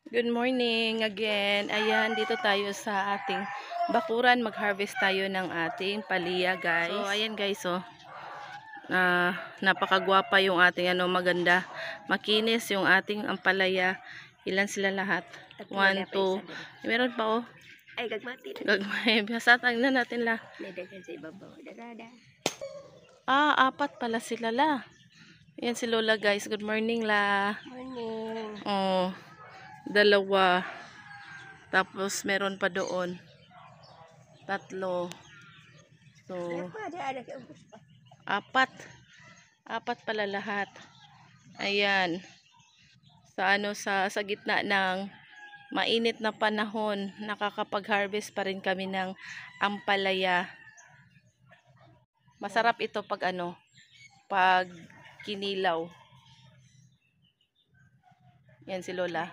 Good morning again. Ayan, dito tayo sa ating bakuran. Mag-harvest tayo ng ating palaya, guys. So, ayan guys, oh. Napakagwapa yung ating maganda. Makinis yung ating ampalaya. Ilan sila lahat? 1, 2. Meron pa, oh. Ay, gagmati. Gagmay. Basatang na natin la. Nadagan sa ibabaw. Darada. 4 pala sila la. Ayan si Lola, guys. Good morning la. Morning. Oh, 2. Tapos meron pa doon 3. So, Ada sa ubos pa. 4 pala lahat. Ayan. Sa gitna ng mainit na panahon, nakakapag-harvest pa rin kami ng ampalaya. Masarap ito pag kinilaw. Yan si Lola.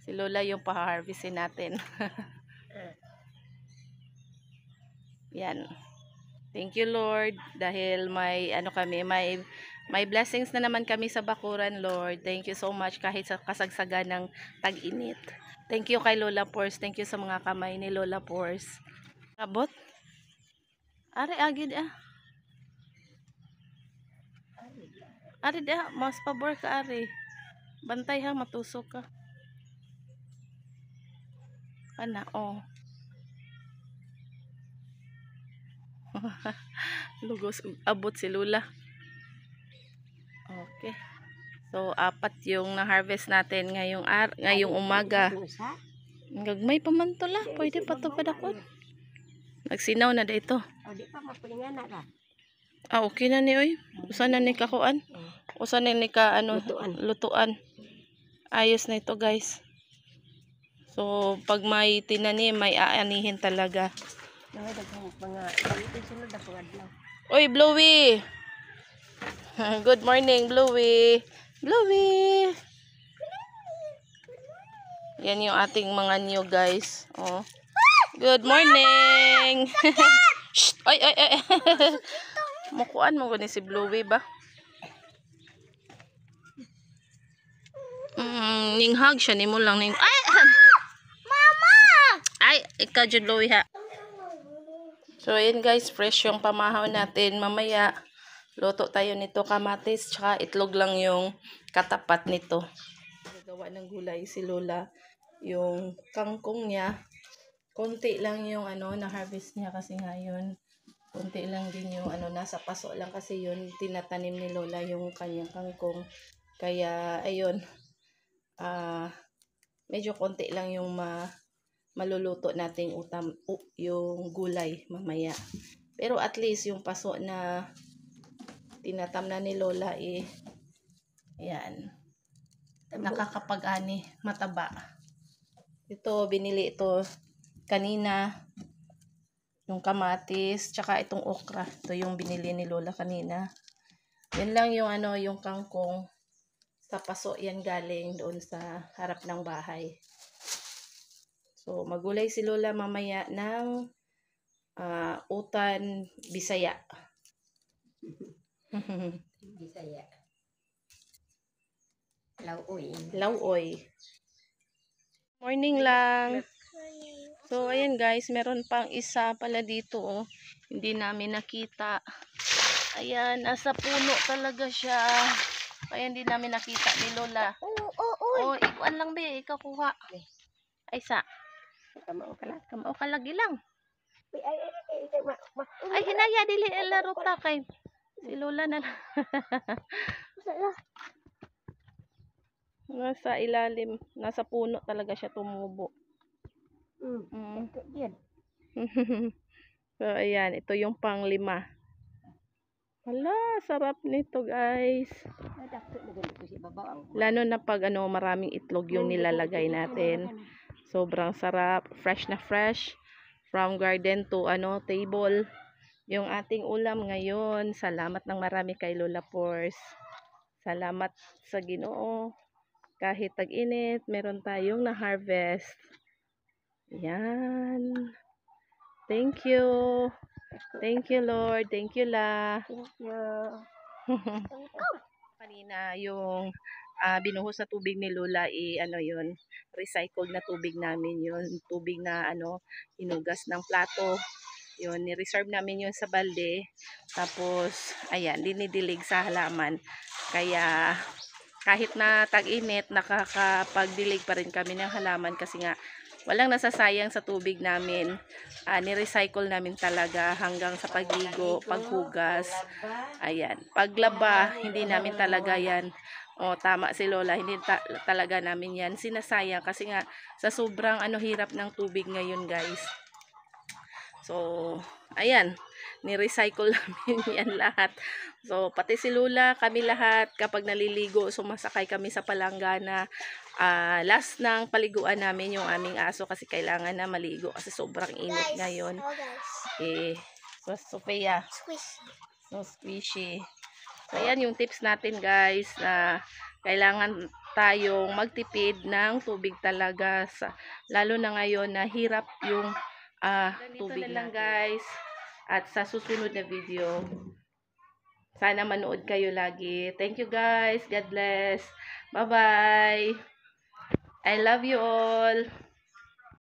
Si Lola yung pa-harvestin natin. Yan. Thank you, Lord, dahil may may blessings na naman kami sa bakuran, Lord. Thank you so much kahit sa kasagsagan ng tag-init. Thank you kay Lola Pors. Thank you sa mga kamay ni Lola Pors. Abot? Ari agid ah. Ari da, mas pabor ka ari. Bantay ha, matusok ka. Ana, oh. Lugos, abot si Lola. Okay. So, 4 yung na-harvest natin ngayong umaga. Gagmay pa man to la. Pwede pa to padakot. Nagsinaw na da ito. O, di pa mapulingan na ra. Okay na ni oy. Usa na ni kakuan. Usa na ni ka lutuan. Ayos na ito, guys. So, pag may tinanim, may aanihin talaga. Oy, Bluey! Good morning, Bluey! Bluey! Yan yung ating mga new, guys. Oh. Good morning! Shh! Ay, ay, ay! Mukuan mo ni si Bluey ba? Ninghag siya ni mo lang ning. Ay! Mama! Ay, ikaw jud Bluey ha. So, ayan guys, fresh yung pamahaw natin. Mamaya, luto tayo nito kamatis, tsaka itlog lang yung katapat nito. Nagawa ng gulay si Lola. Yung kangkong niya, konti lang yung na-harvest niya kasi ngayon. Konti lang din yung nasa paso lang kasi yun, tinatanim ni Lola yung kanyang kangkong. Kaya, ayun, medyo konti lang yung maluluto nating yung gulay mamaya. Pero at least yung paso na tinatam na ni Lola yan, nakakapag-ani, mataba. Ito, binili ito kanina, yung kamatis, tsaka itong okra. Ito yung binili ni Lola kanina. Yan lang yung yung kangkong sa paso, yan galing doon sa harap ng bahay. So, magulay si Lola mamaya ng utan Bisaya. Bisaya. Lauoy. Lauoy. Morning lang. So, ayan guys, meron pang isa pala dito, oh. Hindi namin nakita. Ayan, nasa puno talaga siya. Kaya hindi namin nakita ni Lola. Oh, ikuan lang be, ikaw kuha. Ay sa. Kamao ka lagi lang. Ay, Ay, hinaya dili laro ta kay si Lola na. Nasa ilalim, nasa puno talaga siya tumubo. So, ayan, ito yung pang-5. Hala, sarap nito, guys. Lalo na pag maraming itlog yung nilalagay natin. Sobrang sarap, fresh na fresh. From garden to table. Yung ating ulam ngayon. Salamat ng marami kay Lola Pors. Salamat sa Ginoo. Kahit tag-init, meron tayong na-harvest. Yan. Thank you. Thank you, Lord. Thank you, La. Thank you. Kanina yung binuhos na tubig ni Lola, ano yun, recycled na tubig namin yun. Tubig na hinugas ng plato. Yun, ni-reserve namin yun sa balde. Tapos, ayan, dinidilig sa halaman. Kaya, kahit na tag-init, nakakapagdilig pa rin kami ng halaman kasi nga, walang nasasayang sa tubig namin. Ni-recycle namin talaga hanggang sa pagligo, paghugas. Ayan. Paglaba, hindi namin talaga yan. Tama si Lola, hindi talaga namin yan sinasayang kasi nga sa sobrang hirap ng tubig ngayon, guys. So, ayan, ni-recycle namin yan lahat. So, pati si Lola, kami lahat, kapag naliligo, sumasakay kami sa palanggana. Last ng paliguan namin yung aming aso kasi kailangan na maligo kasi sobrang init ngayon. So, Sophia, so squishy. So, ayan yung tips natin, guys, na kailangan tayong magtipid ng tubig talaga, lalo na ngayon na hirap yung tubig na lang, guys. At sa susunod na video, sana manood kayo lagi. Thank you, guys. God bless. Bye-bye. I love you all.